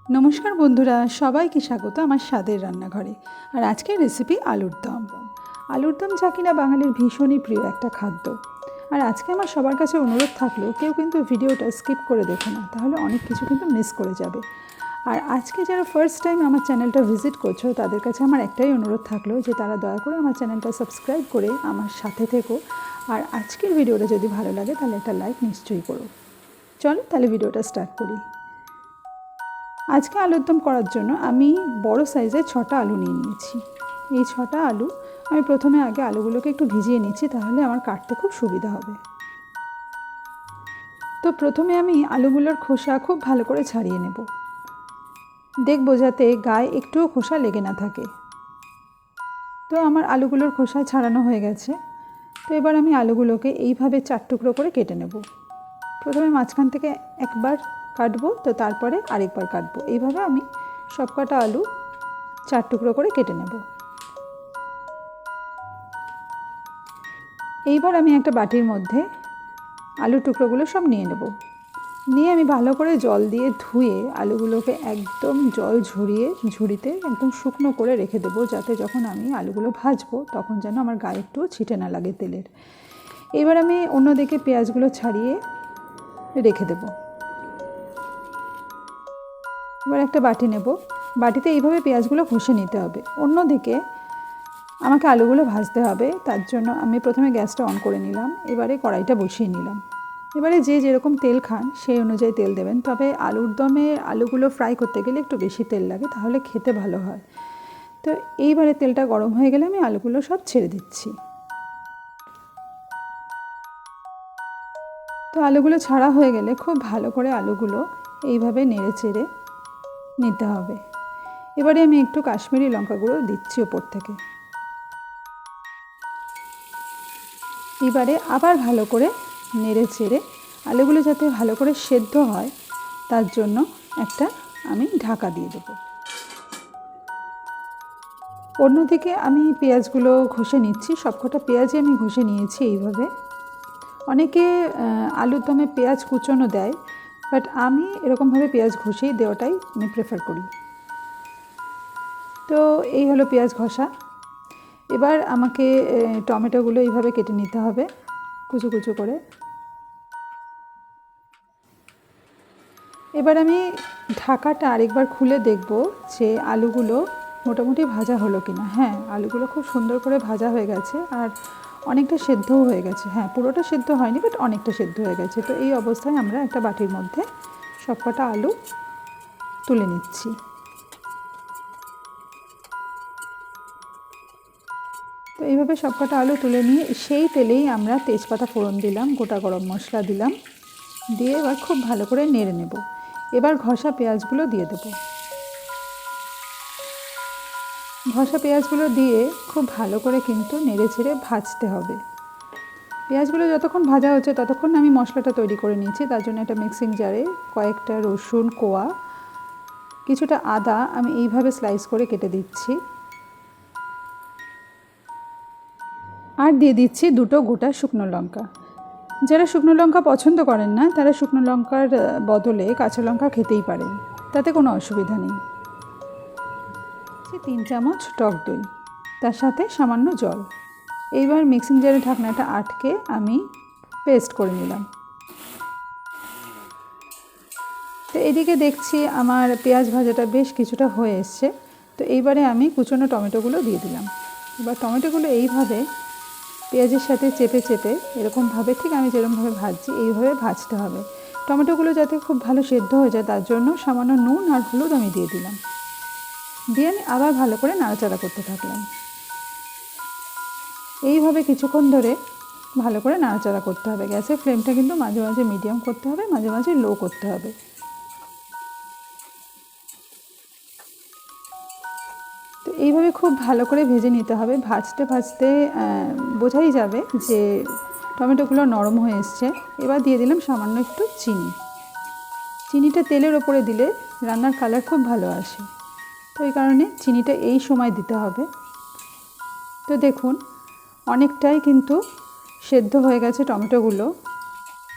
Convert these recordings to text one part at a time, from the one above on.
নমস্কার বন্ধুরা, সবাইকে স্বাগত আমার স্বাদের রান্নাঘরে। আর আজকের রেসিপি আলুর দম। আলুর দম যা কিনা বাঙালির ভীষণই প্রিয় একটা খাদ্য। আর আজকে আমার সবার কাছে অনুরোধ থাকলো কেউ কিন্তু ভিডিওটা স্কিপ করে দেখো না, তাহলে অনেক কিছু কিন্তু মিস করে যাবে। আর আজকে যারা ফার্স্ট টাইম আমার চ্যানেলটা ভিজিট করছো তাদের কাছে আমার একটাই অনুরোধ থাকলো যে তারা দয়া করে আমার চ্যানেলটা সাবস্ক্রাইব করে আমার সাথে থেকো। আর আজকের ভিডিওটা যদি ভালো লাগে তাহলে একটা লাইক নিশ্চয়ই করো। চলো তাহলে ভিডিওটা স্টার্ট করি। আজকে আলুর দম করার জন্য আমি বড় সাইজের 6টা আলু নিয়ে নিয়েছি। এই 6টা আলু আমি প্রথমে আগে আলুগুলোকে একটু ভিজিয়ে নিচ্ছি, তাহলে আমার কাটতে খুব সুবিধা হবে। তো প্রথমে আমি আলুগুলোর খোসা খুব ভালো করে ছাড়িয়ে নেব। দেখব যাতে গায়ে একটুও খোসা লেগে না থাকে। তো আমার আলুগুলোর খোসা ছাড়ানো হয়ে গেছে। তো এবার আমি আলুগুলোকে এইভাবে 4 টুকরো করে কেটে নেব। প্রথমে মাঝখান থেকে একবার কাটবো, তো তারপরে আরেকবার কাটবো। এইভাবে আমি সবকটা আলু 4 টুকরো করে কেটে নেব। এইবার আমি একটা বাটির মধ্যে আলুর টুকরোগুলো সব নিয়ে নেব। নিয়ে আমি ভালো করে জল দিয়ে ধুয়ে আলুগুলোকে একদম জল ঝরিয়ে ঝুড়িতে একদম শুকনো করে রেখে দেবো, যাতে যখন আমি আলুগুলো ভাজবো তখন যেন আমার গায়ে একটুও ছিটে না লাগে তেলের। এবার আমি অন্যদিকে পেঁয়াজগুলো ছাড়িয়ে রেখে দেব। এবার একটা বাটি নেব। বাটিতে এইভাবে পেঁয়াজগুলো ঘষে নিতে হবে। অন্যদিকে আমাকে আলুগুলো ভাজতে হবে, তার জন্য আমি প্রথমে গ্যাসটা অন করে নিলাম। এবারে কড়াইটা বসিয়ে নিলাম। এবারে যে যেরকম তেল খান সেই অনুযায়ী তেল দেবেন, তবে আলুর দমে আলুগুলো ফ্রাই করতে গেলে একটু বেশি তেল লাগে, তাহলে খেতে ভালো হয়। তো এইবারে তেলটা গরম হয়ে গেলে আমি আলুগুলো সব ছেড়ে দিচ্ছি। তো আলুগুলো ছাড়া হয়ে গেলে খুব ভালো করে আলুগুলো এইভাবে নেড়ে চেড়ে নিতে হবে। এবারে আমি একটু কাশ্মীরি লঙ্কা গুঁড়ো দিচ্ছি ওপর থেকে। এবারে আবার ভালো করে নেড়ে চেড়ে আলুগুলো যাতে ভালো করে সেদ্ধ হয় তার জন্য একটা আমি ঢাকা দিয়ে দেব। অন্যদিকে আমি পেঁয়াজগুলো ঘষে নিচ্ছি। সবকটা পেঁয়াজই আমি ঘষে নিয়েছি এইভাবে। অনেকে আলুর দমে পেঁয়াজ কুচোনো দেয়, বাট আমি এরকমভাবে পেঁয়াজ ঘষেই দেওয়াটাই আমি প্রেফার করি। তো এই হলো পেঁয়াজ ঘষা। এবার আমাকে টমেটোগুলো এইভাবে কেটে নিতে হবে কুচো কুচো করে। এবার আমি ঢাকাটা আরেকবার খুলে দেখব যে আলুগুলো মোটামুটি ভাজা হলো কিনা। হ্যাঁ, আলুগুলো খুব সুন্দর করে ভাজা হয়ে গেছে আর অনেকটা সেদ্ধও হয়ে গেছে। হ্যাঁ, পুরোটা সেদ্ধ হয়নি, বাট অনেকটা সেদ্ধ হয়ে গেছে। তো এই অবস্থায় আমরা একটা বাটির মধ্যে সবকটা আলু তুলে নিচ্ছি। তো এইভাবে সবকটা আলু তুলে নিয়ে সেই তেলেই আমরা তেজপাতা ফোড়ন দিলাম, গোটা গরম মশলা দিলাম, দিয়ে এবার খুব ভালো করে নেড়ে নেব। এবার ঘষা পেঁয়াজগুলো দিয়ে দেব। ঘষা পেঁয়াজগুলো দিয়ে খুব ভালো করে কিন্তু নেড়ে ছেড়ে ভাজতে হবে। পেঁয়াজগুলো যতক্ষণ ভাজা হচ্ছে ততক্ষণ আমি মশলাটা তৈরি করে নিয়েছি। তার জন্য একটা মিক্সিং জারে কয়েকটা রসুন কোয়া, কিছুটা আদা আমি এইভাবে স্লাইস করে কেটে দিচ্ছি, আর দিয়ে দিচ্ছি 2টো গোটা শুকনো লঙ্কা। যারা শুকনো লঙ্কা পছন্দ করেন না তারা শুকনো লঙ্কার বদলে কাঁচা লঙ্কা খেতেই পারেন, তাতে কোনো অসুবিধা নেই। 3 চামচ টক দই, তার সাথে সামান্য জল। এইবার মিক্সিং জারে ঢাকনাটা আটকে আমি পেস্ট করে নিলাম। তো এদিকে দেখছি আমার পেঁয়াজ ভাজাটা বেশ কিছুটা হয়ে এসছে। তো এইবারে আমি কুচনো টমেটোগুলো দিয়ে দিলাম। এবার টমেটোগুলো এইভাবে পেঁয়াজের সাথে চেপে চেপে এরকমভাবে, ঠিক আমি যেরকমভাবে ভাজছি এইভাবে ভাজতে হবে। টমেটোগুলো যাতে খুব ভালো সেদ্ধ হয়ে যায় তার জন্য সামান্য নুন আর হলুদ আমি দিয়ে দিলাম। দিয়ে আমি আবার ভালো করে নাড়াচাড়া করতে থাকলাম। এইভাবে কিছুক্ষণ ধরে ভালো করে নাড়াচাড়া করতে হবে। গ্যাসের ফ্লেমটা কিন্তু মাঝে মাঝে মিডিয়াম করতে হবে, মাঝে মাঝে লো করতে হবে। তো এইভাবে খুব ভালো করে ভেজে নিতে হবে। ভাজতে ভাজতে বোঝাই যাবে যে টমেটোগুলো নরম হয়ে এসছে। এবার দিয়ে দিলাম সামান্য একটু চিনি। চিনিটা তেলের ওপরে দিলে রান্নার কালার খুব ভালো আসে, তো এই কারণে চিনিটা এই সময় দিতে হবে। তো দেখুন অনেকটাই কিন্তু সেদ্ধ হয়ে গেছে টমেটোগুলো,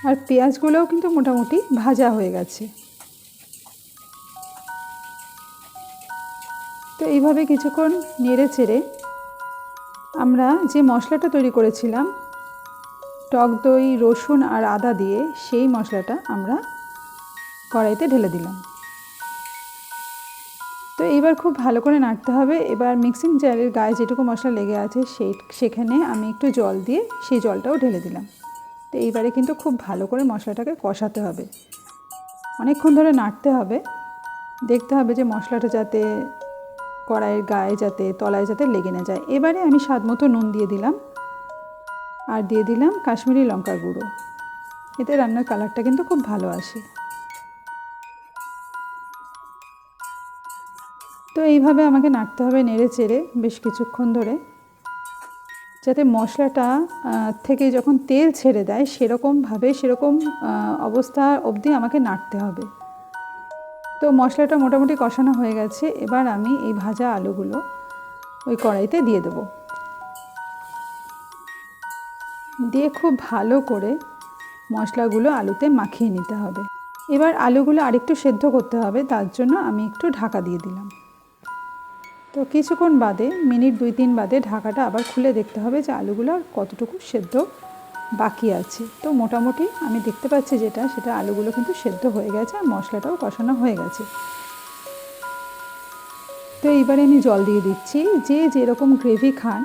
আর পেঁয়াজগুলোও কিন্তু মোটামুটি ভাজা হয়ে গেছে। তো এইভাবে কিছুক্ষণ নেড়ে চেড়ে আমরা যে মশলাটা তৈরি করেছিলাম টক দই, রসুন আর আদা দিয়ে, সেই মশলাটা আমরা কড়াইতে ঢেলে দিলাম। তো এইবার খুব ভালো করে নাড়তে হবে। এবার মিক্সিং জারের গায়ে যেটুকু মশলা লেগে আছে সেখানে আমি একটু জল দিয়ে সেই জলটাও ঢেলে দিলাম। তো এইবারে কিন্তু খুব ভালো করে মশলাটাকে কষাতে হবে, অনেকক্ষণ ধরে নাড়তে হবে। দেখতে হবে যে মশলাটা যাতে কড়াইয়ের গায়ে যাতে তলায় যাতে লেগে না যায়। এবারে আমি স্বাদ মতো নুন দিয়ে দিলাম আর দিয়ে দিলাম কাশ্মীরি লঙ্কার গুঁড়ো। এতে রান্নার কালারটা কিন্তু খুব ভালো আসে। তো এইভাবে আমাকে নাড়তে হবে নেড়ে চেড়ে বেশ কিছুক্ষণ ধরে, যাতে মশলাটা থেকে যখন তেল ছেড়ে দেয় সেরকম অবস্থা অবধি আমাকে নাড়তে হবে। তো মশলাটা মোটামুটি কষানো হয়ে গেছে। এবার আমি এই ভাজা আলুগুলো ওই কড়াইতে দিয়ে দেবো, দিয়ে খুব ভালো করে মশলাগুলো আলুতে মাখিয়ে নিতে হবে। এবার আলুগুলো আরেকটু সেদ্ধ করতে হবে, তার জন্য আমি একটু ঢাকা দিয়ে দিলাম। তো কিছুক্ষণ বাদে, মিনিট 2-3 বাদে ঢাকাটা আবার খুলে দেখতে হবে যে আলুগুলো আর কতটুকু সেদ্ধ বাকি আছে। তো মোটামুটি আমি দেখতে পাচ্ছি সেটা আলুগুলো কিন্তু সেদ্ধ হয়ে গেছে আর মশলাটাও কষানো হয়ে গেছে। তো এইবারে আমি জল দিয়ে দিচ্ছি। যে যেরকম গ্রেভি খান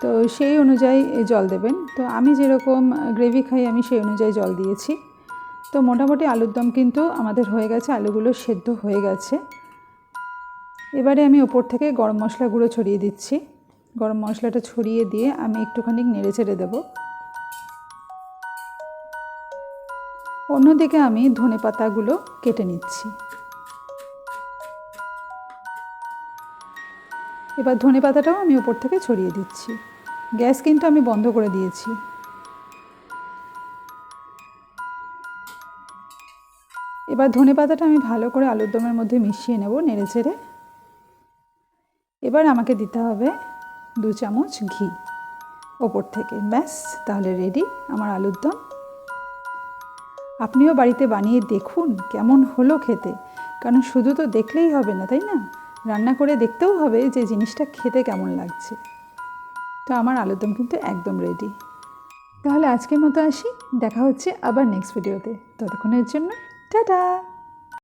তো সেই অনুযায়ী জল দেবেন। তো আমি যেরকম গ্রেভি খাই আমি সেই অনুযায়ী জল দিয়েছি। তো মোটামুটি আলুর দম কিন্তু আমাদের হয়ে গেছে, আলুগুলো সেদ্ধ হয়ে গেছে। এবারে আমি ওপর থেকে গরম মশলা গুঁড়ো ছড়িয়ে দিচ্ছি। গরম মশলাটা ছড়িয়ে দিয়ে আমি একটুখানি নেড়ে চেড়ে দেবো। অন্যদিকে আমি ধনেপাতাগুলো কেটে নিচ্ছি। এবার ধনেপাতাটাও আমি ওপর থেকে ছড়িয়ে দিচ্ছি। গ্যাস কিন্তু আমি বন্ধ করে দিয়েছি। এবার ধনেপাতাটা আমি ভালো করে আলুর দমের মধ্যে মিশিয়ে নেব নেড়ে চেড়ে। এবার আমাকে দিতে হবে 2 চামচ ঘি ওপর থেকে। ব্যাস, তাহলে রেডি আমার আলুর দম। আপনিও বাড়িতে বানিয়ে দেখুন কেমন হলো খেতে, কারণ শুধু তো দেখলেই হবে না, তাই না? রান্না করে দেখতেও হবে যে জিনিসটা খেতে কেমন লাগছে। তো আমার আলুর দম কিন্তু একদম রেডি। তাহলে আজকের মতো আসি, দেখা হচ্ছে আবার নেক্সট ভিডিওতে। ততক্ষণের জন্য টাটা।